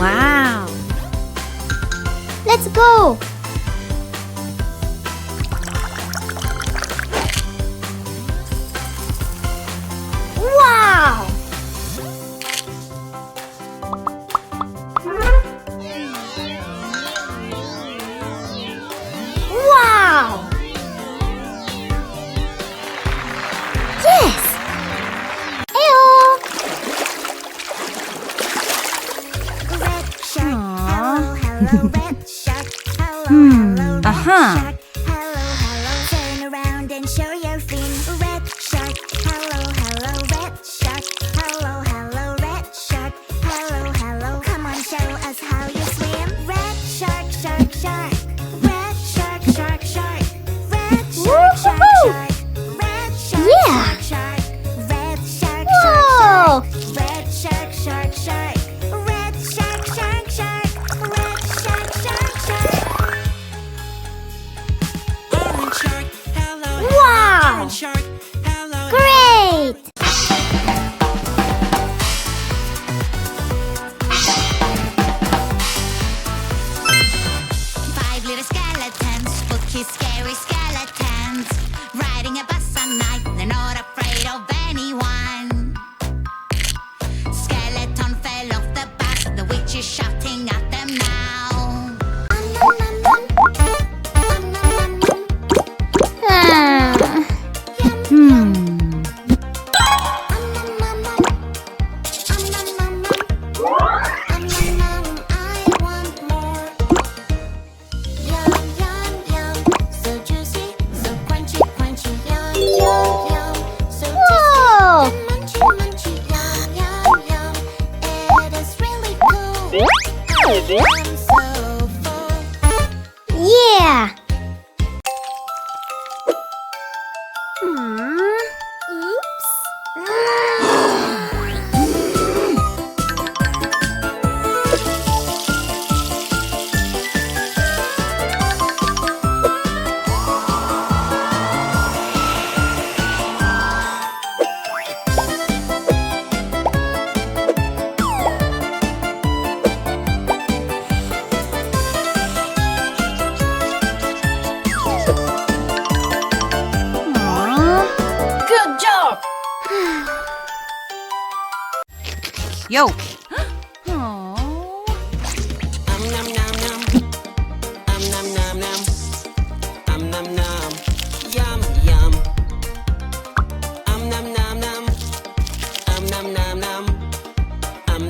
Wow! Let's go! Wow! Wow! Yes! Ew! Red shark, Aww. hello, hello, red shark, hello, hello, red Uh-huh. shark, hello, hello, turn around and show your fin. Red shark, hello, hello, red shark, hello, hello, red shark, hello, hello, come on, show us how you swim. Red shark, shark, shark, red shark, shark, shark, red shark, shark, Woohoo! shark, red shark, Yeah. shark, shark, red shark, Whoa! shark, shark, red shark, shark, shark, red shark, shark, shark, red shark, shark, shark. Orange shark, hello, Wow! orange shark, hello. Great! Five little skeletons, spooky, scary skeletons, riding a bus at night. They're not afraid of anyone. Skeleton fell off the bus. The witch is shouting at them now. Ah. Hmm. I want more. Yum, yum, yum. So juicy, so crunchy, crunchy. Yum, yum, yum. So Whoa! tasty, munchy, munchy. Yum, yum, yum. It is really cool. I'm so full. Yeah! Hmm. Aww. Good job! Yo! Aww. Nom nom nom. Nom nom nom. Nom nom. Yum yum. Nom nom nom. Nom nom nom.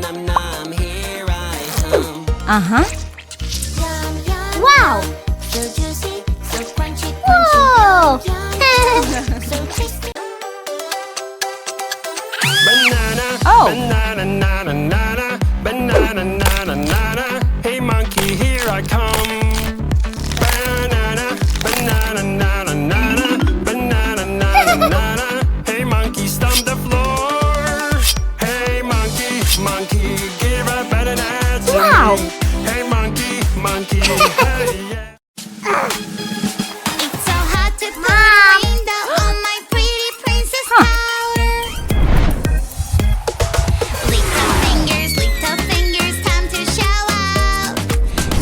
Nom nom. Here I come. Uh-huh. Yum, yum, Wow! yum. So juicy, so crunchy, crunchy. Whoa! Yum, yum, so tasty. Banana. Oh. Banana na na na na. Banana na na na na. Hey monkey, here I come. Banana. Banana na na na na. Banana na na na na. Hey monkey, stomp the floor. Hey monkey, monkey, give a banana to Wow. me. Hey monkey, monkey, hey yeah. It's so hard to put a window on my pretty princess tower. Little fingers, time to show out.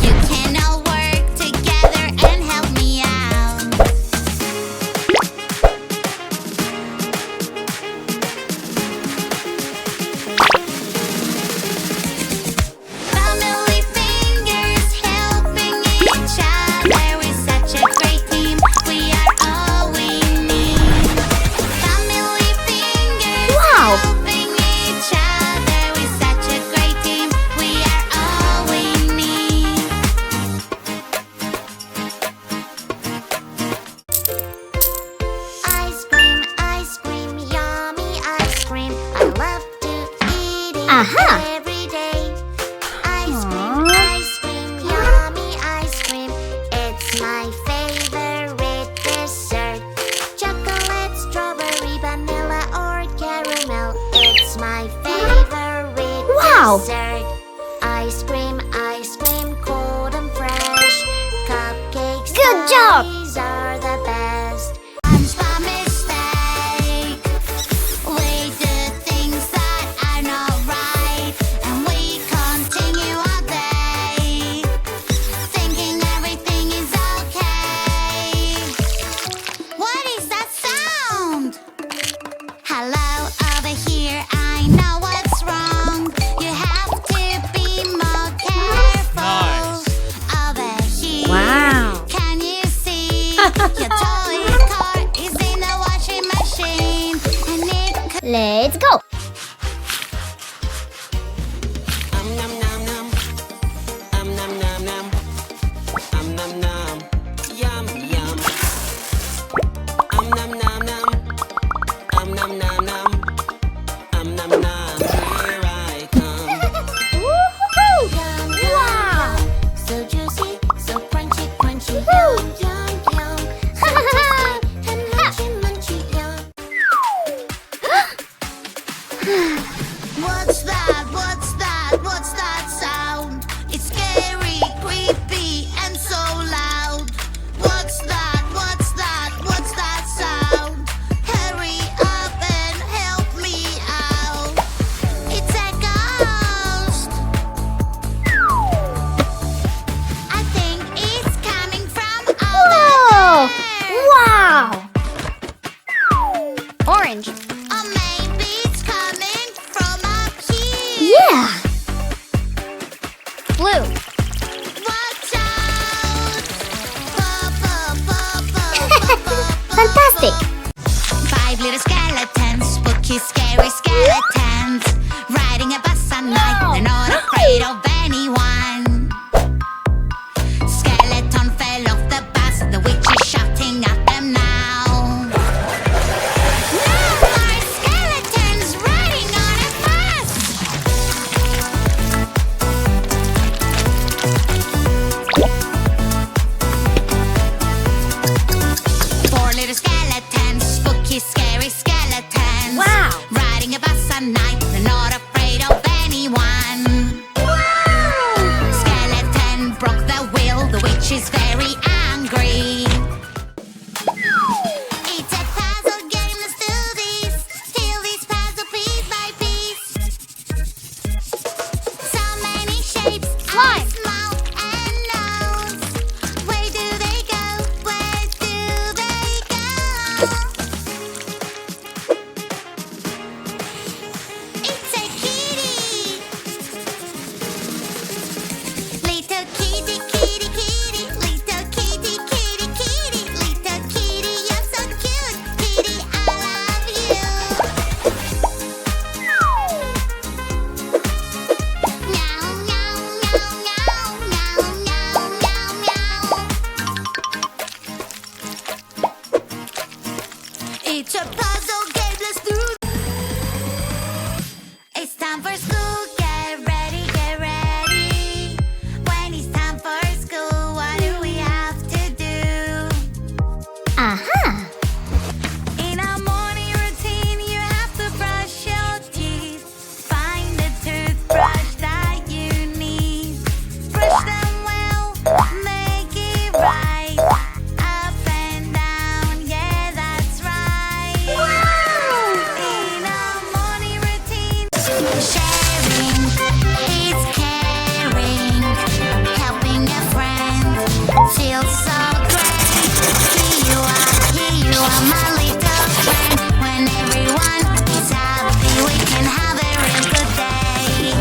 You can all work together and help me out. Family fingers helping each other. We're such a great team. We are all we need. Family fingers Wow. helping each other. We're such a great team. We are all we need. Ice cream, yummy ice cream. I love to eat it Aha. every day. Ice Aww. cream, yummy ice cream. It's my favorite dessert. Chocolate, strawberry, vanilla, or caramel. It's my favorite Wow. dessert. Ice cream, cold and fresh. Cupcakes, Good job. these are the best. Punch by mistake. We do things that are not right, and we continue our sharing, it's caring, helping a friend feels so great. Here you are, my little friend. When everyone is happy, we can have a real good day.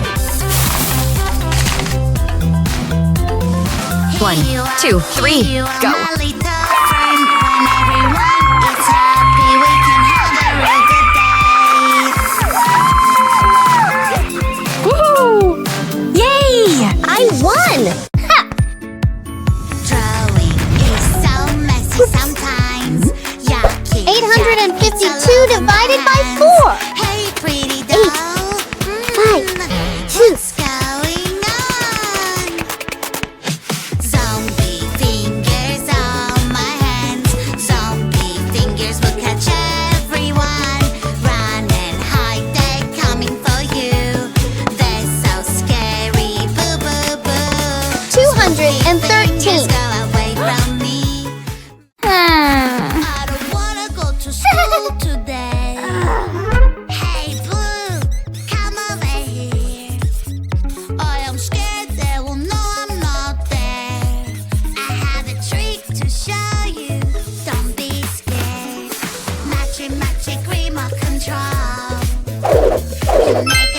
1, 2, 3, Here you are, go. my little friend. When everyone is happy, we can have a real good day. Woohoo! Yay! I won! Ha! Drawing is so messy sometimes. Yucky, 852 yucky, divided by hands. 4. Hey, pretty doll. 5, 2. What's going on? Zombie fingers on my hands. Zombie fingers will catch everyone. Run and hide, they're coming for you. They're so scary. Boo, boo, boo. 213. Fingers go away from me. I don't wanna go to school today. Hey, Blue, come over here. I am scared they will know I'm not there. I have a trick to show you. Don't be scared. Magic, magic remote control. You make